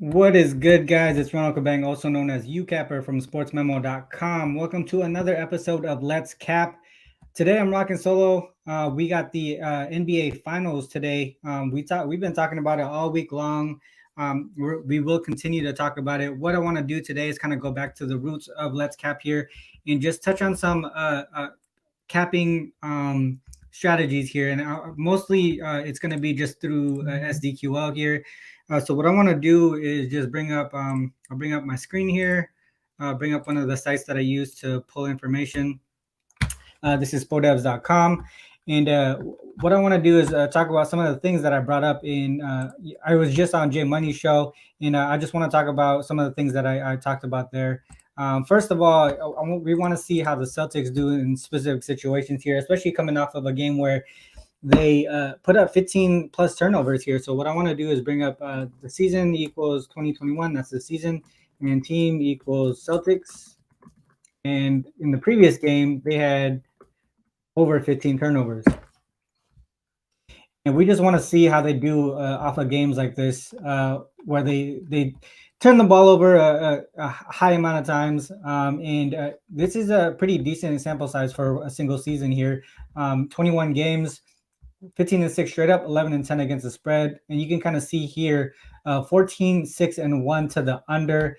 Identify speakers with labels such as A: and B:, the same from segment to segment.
A: What is good, guys? It's Ronald, also known as Youcapper from sportsmemo.com. Welcome to another episode of Let's Cap. Today I'm rocking solo. We got the NBA Finals today. We've been talking about it all week long. We will continue to talk about it. What I want to do today is kind of go back to the roots of Let's Cap here and just touch on some capping strategies here. And mostly it's going to be just through SDQL here. So what I want to do is just I'll bring up my screen here, bring up one of the sites that I use to pull information. This is podevs.com. And what I want to do is talk about some of the things that I brought up I was just on JayMoney's show, and I just want to talk about some of the things that I talked about there. First of all, we want to see how the Celtics do in specific situations here, especially coming off of a game where they put up 15 plus turnovers here. So what I want to do is bring up the season equals 2021. That's the season. And team equals Celtics. And in the previous game, they had over 15 turnovers. And we just want to see how they do off of games like this, where they turn the ball over a high amount of times. And this is a pretty decent sample size for a single season here. 21 games. 15-6 straight up, 11-10 against the spread, and you can kind of see here 14-6-1 to the under.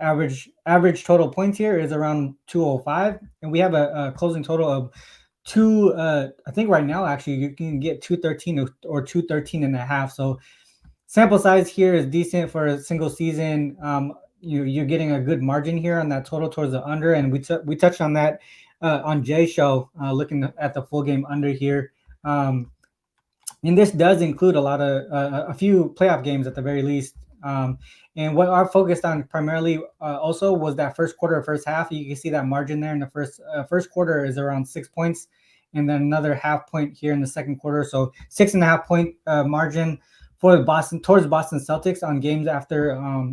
A: Average total points here is around 205, and we have a closing total of I think right now actually you can get 213 or 213 and a half. So sample size here is decent for a single season. You're getting a good margin here on that total towards the under, and we touched on that on Jay's show, looking at the full game under here. And this does include a few playoff games at the very least. And what I focused on primarily also was that first quarter, first half. You can see that margin there in the first quarter is around 6 points, and then another half point here in the second quarter. So 6.5 point margin for towards Boston Celtics on games after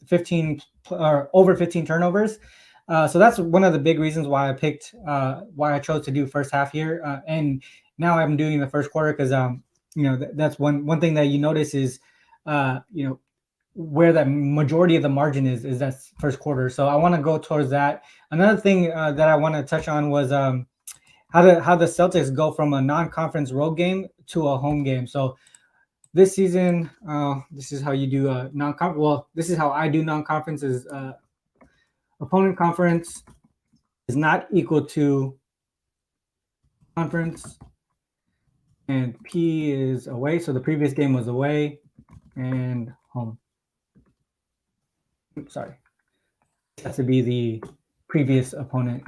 A: 15 or over 15 turnovers. So that's one of the big reasons why I chose to do first half here. And now I'm doing the first quarter because, that's one thing that you notice is, where the majority of the margin is that first quarter. So I want to go towards that. Another thing that I want to touch on was how the Celtics go from a non-conference road game to a home game. So this season, this is how you do non-conference. Well, this is how I do non-conferences. Opponent conference is not equal to conference, and P is away. So the previous game was away and home. Sorry, it has to be the previous opponent.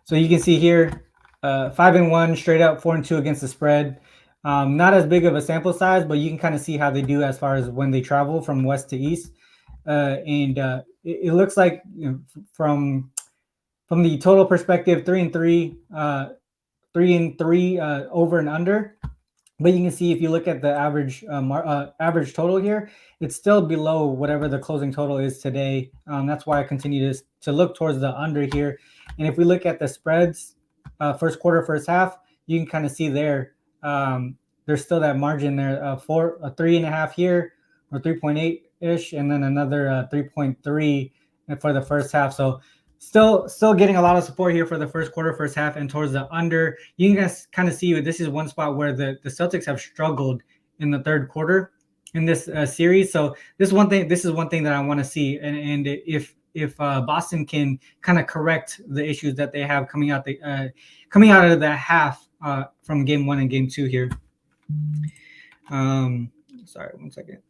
A: So you can see here, 5-1 straight up, 4-2 against the spread. Not as big of a sample size, but you can kind of see how they do as far as when they travel from west to east. It looks like, from the total perspective, 3-3, 3-3 over and under. But you can see if you look at the average total here, it's still below whatever the closing total is today. That's why I continue to look towards the under here. And if we look at the spreads, first quarter, first half, you can kind of see there. There's still that margin there, 3.5 here, or 3.8 ish, and then another 3.3 for the first half. So still getting a lot of support here for the first quarter, first half, and towards the under. You can kind of see this is one spot where the Celtics have struggled in the third quarter in this series. So this is one thing that I want to see, and if Boston can kind of correct the issues that they have coming out of the half from game 1 and game 2 here. Sorry, 1 second.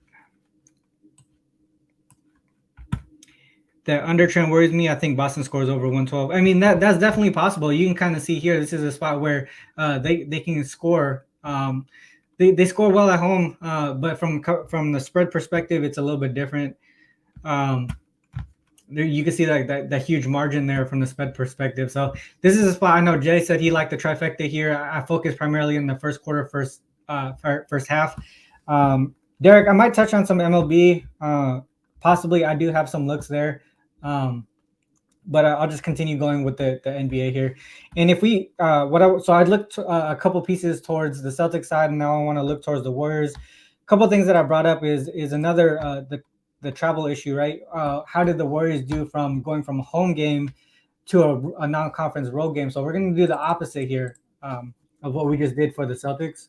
A: The under trend worries me. I think Boston scores over 112. I mean, that's definitely possible. You can kind of see here, this is a spot where they can score. They score well at home, but from the spread perspective, it's a little bit different. You can see that huge margin there from the spread perspective. So this is a spot. I know Jay said he liked the trifecta here. I focus primarily in the first quarter, first half. Derek, I might touch on some MLB. Possibly, I do have some looks there. but I'll just continue going with the NBA here. And if we, so I looked a couple pieces towards the Celtics side, and now I want to look towards the Warriors. A couple things that I brought up is another the travel issue, right? How did the Warriors do from going from a home game to a non-conference road game? So we're going to do the opposite here of what we just did for the Celtics.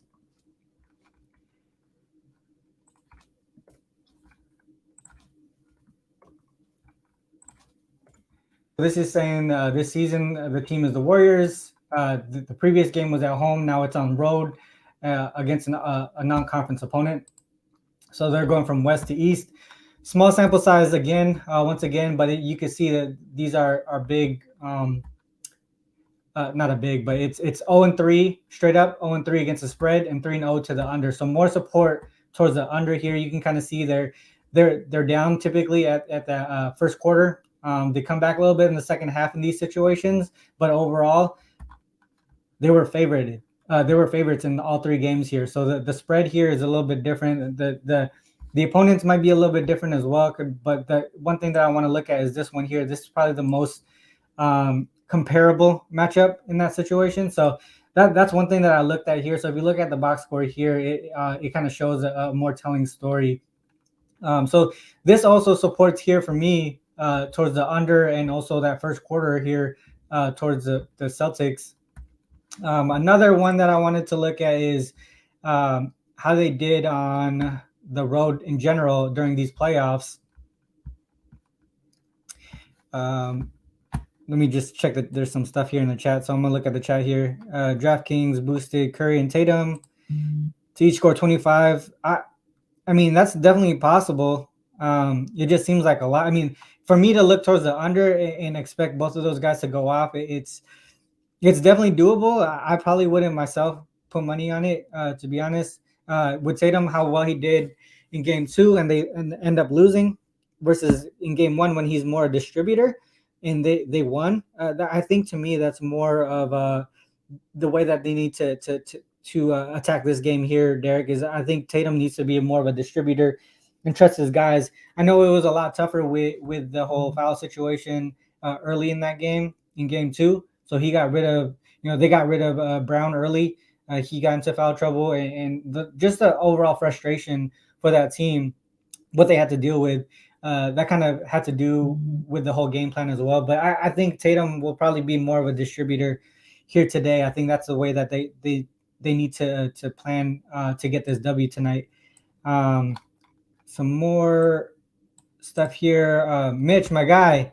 A: This is saying this season the team is the Warriors. The previous game was at home. Now it's on road against a non-conference opponent. So they're going from west to east. Small sample size again, once again, but you can see that these are big. Not a big, but it's 0-3 straight up, 0-3 against the spread, and 3-0 to the under. So more support towards the under here. You can kind of see they're down typically at the first quarter. They come back a little bit in the second half in these situations, but overall, they were favorited. They were favorites in all three games here. So the spread here is a little bit different. The opponents might be a little bit different as well. But the one thing that I want to look at is this one here. This is probably the most comparable matchup in that situation. So that's one thing that I looked at here. So if you look at the box score here, it kind of shows a more telling story. So this also supports here for me towards the under, and also that first quarter here towards the Celtics. Another one that I wanted to look at is how they did on the road in general during these playoffs. Let me just check that there's some stuff here in the chat. So I'm going to look at the chat here. DraftKings boosted Curry and Tatum to each score 25. I mean, that's definitely possible. It just seems like a lot. I mean, for me to look towards the under and expect both of those guys to go off, it's definitely doable. I probably wouldn't myself put money on it, to be honest. With Tatum, how well he did in game 2 and they end up losing versus in game 1 when he's more a distributor and they won. I think to me that's more of the way that they need to attack this game here, Derek, is I think Tatum needs to be more of a distributor and trust his guys. I know it was a lot tougher with the whole foul situation early in that game, in game 2. So he got rid of, they got rid of Brown early. He got into foul trouble and just the overall frustration for that team, what they had to deal with. That kind of had to do with the whole game plan as well. But I think Tatum will probably be more of a distributor here today. I think that's the way that they need to plan to get this W tonight. Some more stuff here. Mitch, my guy,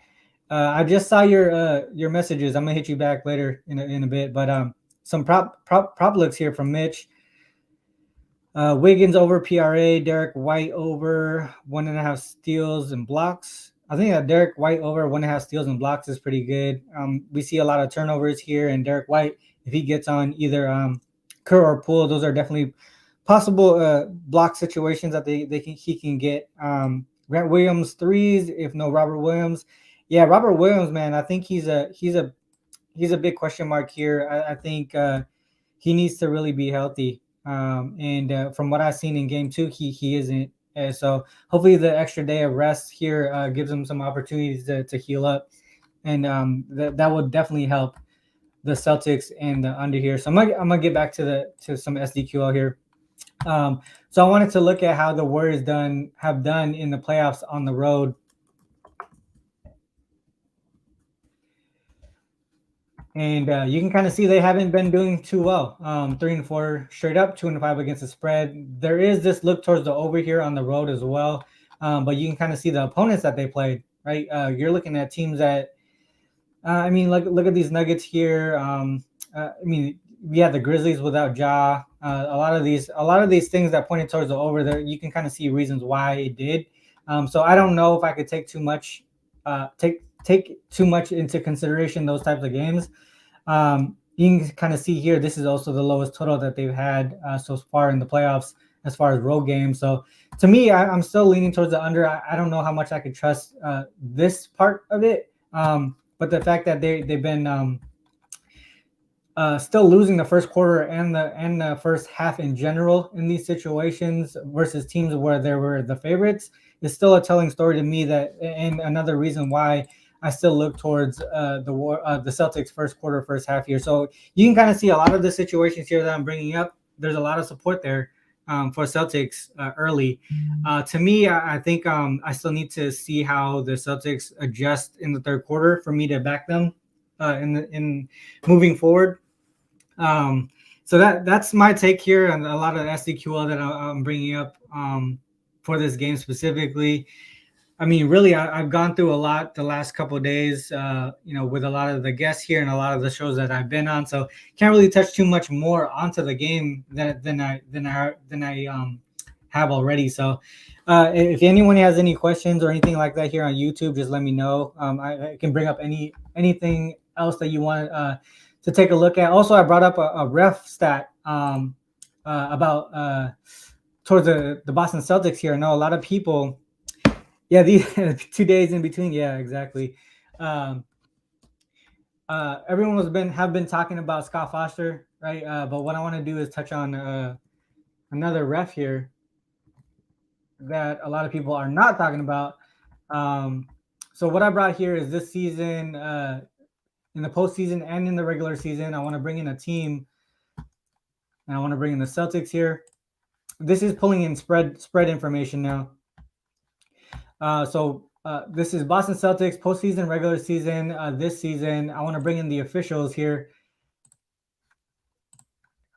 A: I just saw your messages. I'm gonna hit you back later in a bit. But some prop looks here from Mitch. Wiggins over PRA, Derek White over 1.5 steals and blocks. I think that Derek White over 1.5 steals and blocks is pretty good. We see a lot of turnovers here, and Derek White, if he gets on either Kerr or Poole, those are definitely possible block situations that he can get. Grant Williams threes, if no Robert Williams. Yeah, Robert Williams, man, I think he's a big question mark here. I think he needs to really be healthy. And from what I've seen in game 2, he isn't. So hopefully the extra day of rest here gives him some opportunities to heal up, and that would definitely help the Celtics and the under here. So I'm gonna get back to some SDQL here. So I wanted to look at how the Warriors have done in the playoffs on the road. And you can kind of see they haven't been doing too well. 3-4 straight up, 2-5 against the spread. There is this look towards the over here on the road as well. But you can kind of see the opponents that they played, right? You're looking at teams that, I mean, look at these Nuggets here. I mean, we had the Grizzlies without Ja. A lot of these things that pointed towards the over there, you can kind of see reasons why it did. So I don't know if I could take too much into consideration those types of games. You can kind of see here, this is also the lowest total that they've had so far in the playoffs as far as road games. So to me, I'm still leaning towards the under. I don't know how much I could trust this part of it. But the fact that they've been still losing the first quarter and the first half in general in these situations versus teams where they were the favorites is still a telling story to me, that, and another reason why I still look towards the Celtics first quarter, first half here. So you can kind of see a lot of the situations here that I'm bringing up. There's a lot of support there for Celtics early. To me, I think I still need to see how the Celtics adjust in the third quarter for me to back them in moving forward. So that's my take here, and a lot of SDQL that I'm bringing up for this game specifically. I mean, really, I've gone through a lot the last couple of days, with a lot of the guests here and a lot of the shows that I've been on. So can't really touch too much more onto the game than I have already. So if anyone has any questions or anything like that here on YouTube, just let me know. I can bring up anything else that you want to take a look at. Also, I brought up a ref stat about towards the Boston Celtics here. I know a lot of people. Yeah, these 2 days in between. Yeah, exactly. Everyone have been talking about Scott Foster, right? But what I want to do is touch on another ref here that a lot of people are not talking about. So what I brought here is this season, in the postseason and in the regular season, I want to bring in a team, and I want to bring in the Celtics here. This is pulling in spread information now. So this is Boston Celtics postseason, regular season. This season, I want to bring in the officials here.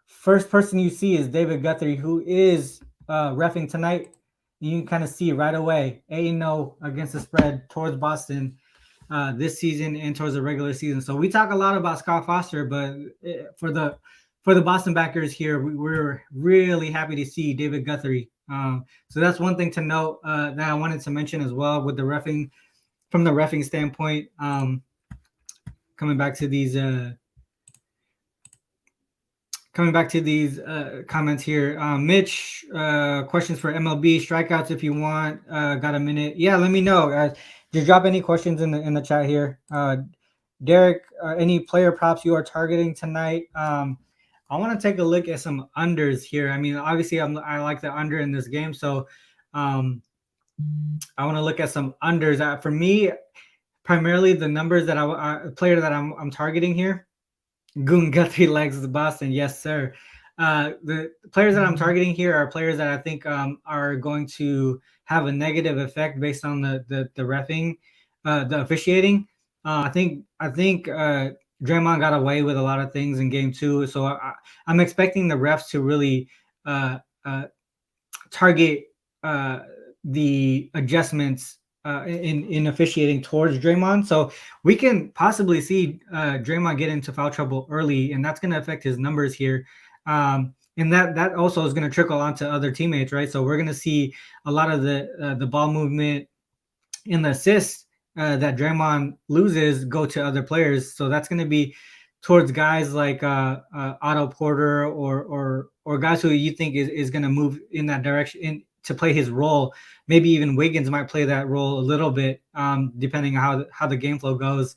A: First person you see is David Guthrie, who is reffing tonight. You can kind of see right away 8-0 against the spread towards Boston this season and towards the regular season. So we talk a lot about Scott Foster, but for the Boston backers here, we're really happy to see David Guthrie. So that's one thing to note that I wanted to mention as well with the reffing, from the reffing standpoint. Coming back to these comments here. Mitch, questions for MLB strikeouts if you want. Got a minute? Yeah, let me know, guys. Just drop any questions in the chat here. Derek, any player props you are targeting tonight? I want to take a look at some unders here. I mean, obviously, I like the under in this game, so I want to look at some unders. For me, primarily the numbers that player that I'm targeting here. Goon Guthrie likes the Boston, yes sir. The players that I'm targeting here are players that I think are going to have a negative effect based on the reffing, the officiating. I think Draymond got away with a lot of things in game 2, so I'm expecting the refs to really target the adjustments in officiating towards Draymond. So we can possibly see Draymond get into foul trouble early, and that's going to affect his numbers here. And that also is going to trickle onto other teammates, right? So we're going to see a lot of the ball movement in the assists that Draymond loses go to other players. So that's going to be towards guys like Otto Porter or guys who you think is going to move in that direction to play his role. Maybe even Wiggins might play that role a little bit, depending on how the game flow goes.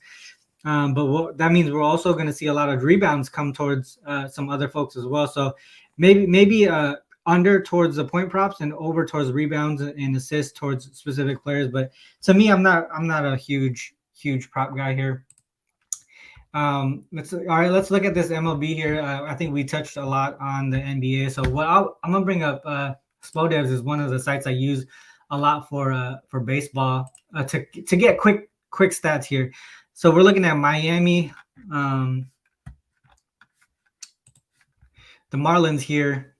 A: But that means we're also going to see a lot of rebounds come towards some other folks as well. So maybe under towards the point props and over towards rebounds and assists towards specific players. But to me, I'm not a huge prop guy here. Let's look at this MLB here. I think we touched a lot on the NBA. So I'm gonna bring up Spodevs is one of the sites I use a lot for baseball to get quick stats here. So we're looking at Miami, the Marlins here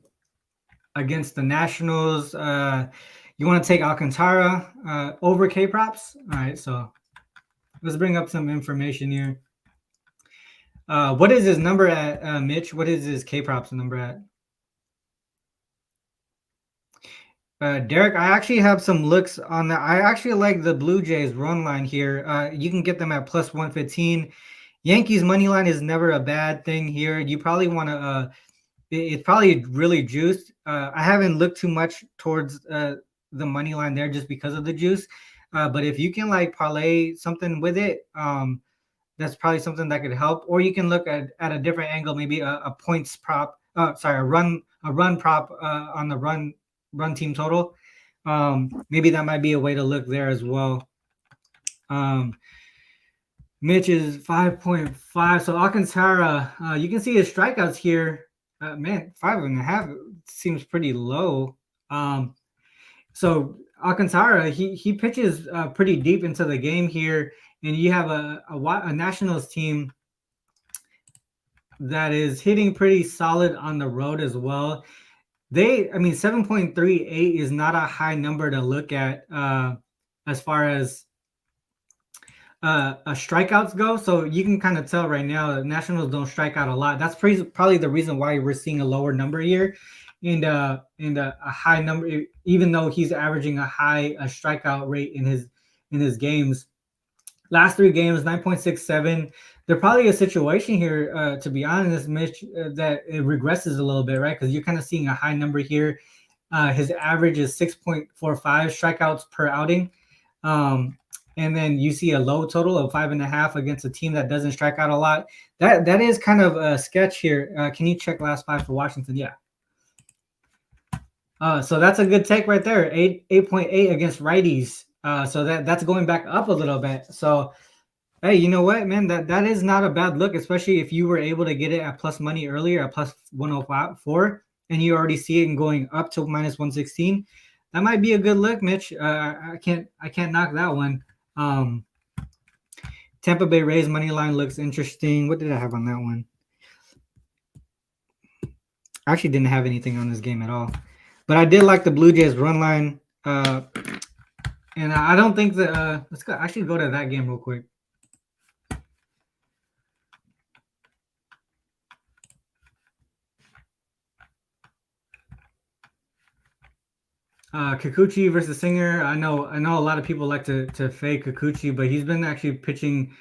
A: against the Nationals. You want to take Alcantara over K props? All right, so let's bring up some information here. What is his number at, Mitch? What is his K props number at? Derek, I actually have some looks on that. I actually like the Blue Jays run line here. You can get them at plus 115. Yankees money line is never a bad thing here. You probably want to. It's probably really juiced. I haven't looked too much towards the money line there just because of the juice. But if you can like parlay something with it, that's probably something that could help. Or you can look at a different angle, maybe a points prop. A run prop on the run team total. Maybe that might be a way to look there as well. Mitch is 5.5. So Alcantara, you can see his strikeouts here. Man, 5.5 seems pretty low. So Alcantara, he pitches pretty deep into the game here, and you have a Nationals team that is hitting pretty solid on the road as well. I mean, 7.38 is not a high number to look at as far as strikeouts go. So you can kind of tell right now the Nationals don't strike out a lot. That's probably the reason why we're seeing a lower number here, and a high number, even though he's averaging a high strikeout rate in his games. Last 3 games, 9.67. There's probably a situation here, to be honest, Mitch, that it regresses a little bit, right? Because you're kind of seeing a high number here. His average is 6.45 strikeouts per outing. And then you see a low total of 5.5 against a team that doesn't strike out a lot. That is kind of a sketch here. Can you check last 5 for Washington? Yeah. So that's a good take right there. 8.8 against righties. So that's going back up a little bit. So hey, you know what, man? That is not a bad look, especially if you were able to get it at plus money earlier at plus 104, and you already see it going up to minus 116. That might be a good look, Mitch. I can't knock that one. Tampa Bay Rays money line looks interesting. What did I have on that one? I actually didn't have anything on this game at all, but I did like the Blue Jays run line. And I don't think that let's actually go to that game real quick. Kikuchi versus Singer. I know a lot of people like to fade Kikuchi, but he's been actually pitching.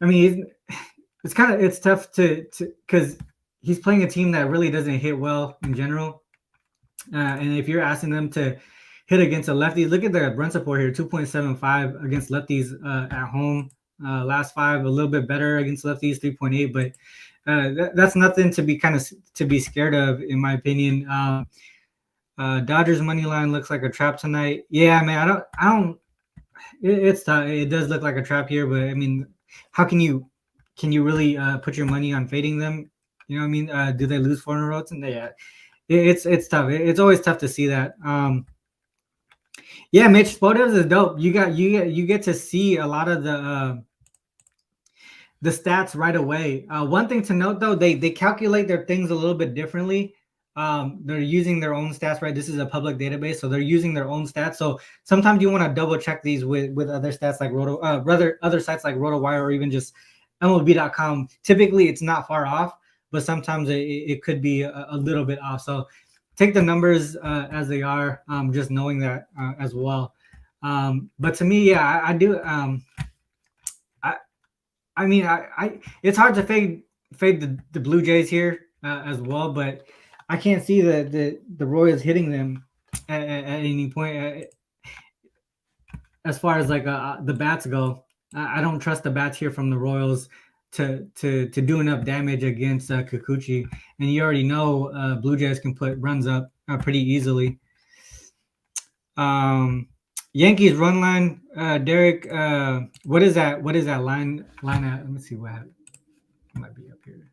A: I mean, it's tough to because he's playing a team that really doesn't hit well in general. And if you're asking them to hit against a lefty, look at their run support here, 2.75 against lefties at home. Last 5 a little bit better against lefties, 3.8, but that's nothing to be scared of, in my opinion. Dodgers money line looks like a trap tonight. Yeah, man, I don't. It's tough. It does look like a trap here, but I mean, how can you really put your money on fading them? You know what I mean? Do they lose 4 in a row? Yeah, it's tough. It's always tough to see that. Yeah, Mitch, Spotify is dope. You get to see a lot of the stats right away. One thing to note though, they calculate their things a little bit differently. They're using their own stats, right? This is a public database, so they're using their own stats. So sometimes you want to double check these with other stats like other sites like RotoWire or even just MLB.com. Typically, it's not far off, but sometimes it could be a little bit off. So take the numbers as they are, just knowing that as well. But to me, yeah, I do. I mean, it's hard to fade the Blue Jays here as well, but I can't see the Royals hitting them at any point. As far as like the bats go, I don't trust the bats here from the Royals to do enough damage against Kikuchi, and you already know Blue Jays can put runs up pretty easily. Yankees run line, Derek. What is that? What is that line at? Let me see what happened. It might be up here.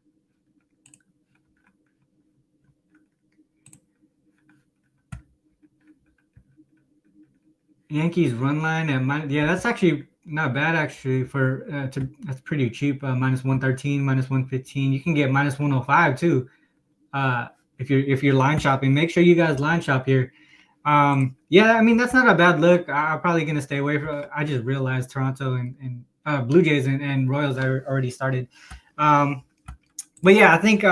A: Yankees run line at yeah, that's actually not bad actually for that's pretty cheap. Minus 113, minus 115. You can get minus 105 too. If you're line shopping, make sure you guys line shop here. Yeah, I mean that's not a bad look. I'm probably gonna stay away from. I just realized Toronto and Blue Jays and Royals are already started. But yeah, I think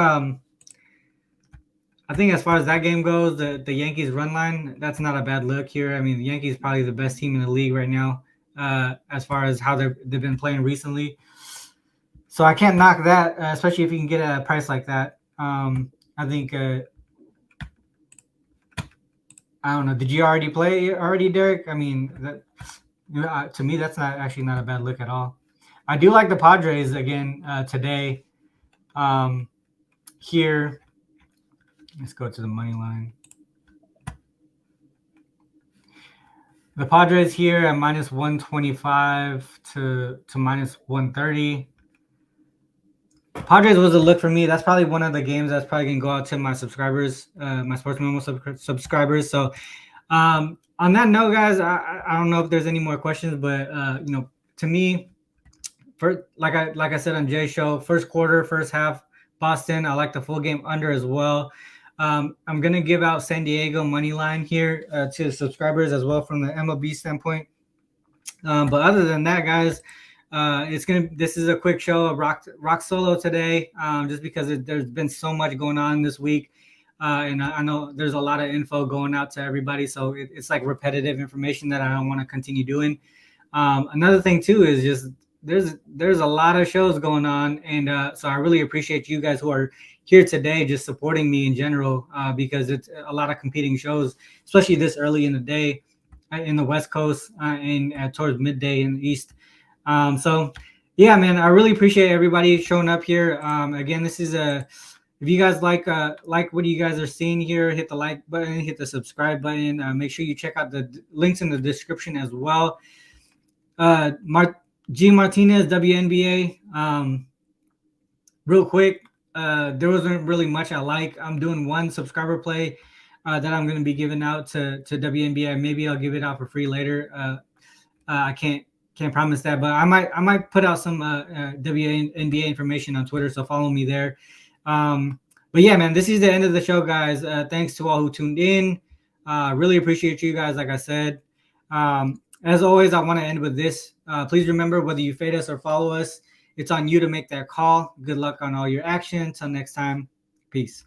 A: as far as that game goes, the Yankees run line, that's not a bad look here. I mean, the Yankees probably the best team in the league right now, as far as how they've been playing recently. So I can't knock that, especially if you can get a price like that. I think. I don't know. Did you already play Derek? I mean, that to me, that's not a bad look at all. I do like the Padres again today. Here, let's go to the money line. The Padres here at minus 125 to minus 130. Padres was a look for me. That's probably one of the games that's probably going to go out to my subscribers, my Sports Memo subscribers. So on that note, guys, I don't know if there's any more questions, but to me, like I said on Jay's show, first quarter, first half, Boston. I like the full game under as well. I'm gonna give out San Diego money line here to subscribers as well from the MLB standpoint. But other than that, guys, this is a quick show, rock solo today, just because there's been so much going on this week. And I know there's a lot of info going out to everybody, so it's like repetitive information that I don't want to continue doing. Another thing too is just there's a lot of shows going on, and so I really appreciate you guys who are here today just supporting me in general, because it's a lot of competing shows, especially this early in the day in the West Coast and towards midday in the East. So yeah, man, I really appreciate everybody showing up here. Again, this is if you guys like what you guys are seeing here, hit the like button, hit the subscribe button. Make sure you check out the links in the description as well. G Martinez, WNBA. Real quick, there wasn't really much I like. I'm doing one subscriber play that I'm going to be giving out to WNBA. Maybe I'll give it out for free later. I can't promise that, but I might put out some WNBA information on Twitter, so follow me there. But yeah, man, this is the end of the show, guys. Thanks to all who tuned in. Really appreciate you guys, like I said. As always, I want to end with this. Please remember, whether you fade us or follow us, it's on you to make that call. Good luck on all your action. Until next time, peace.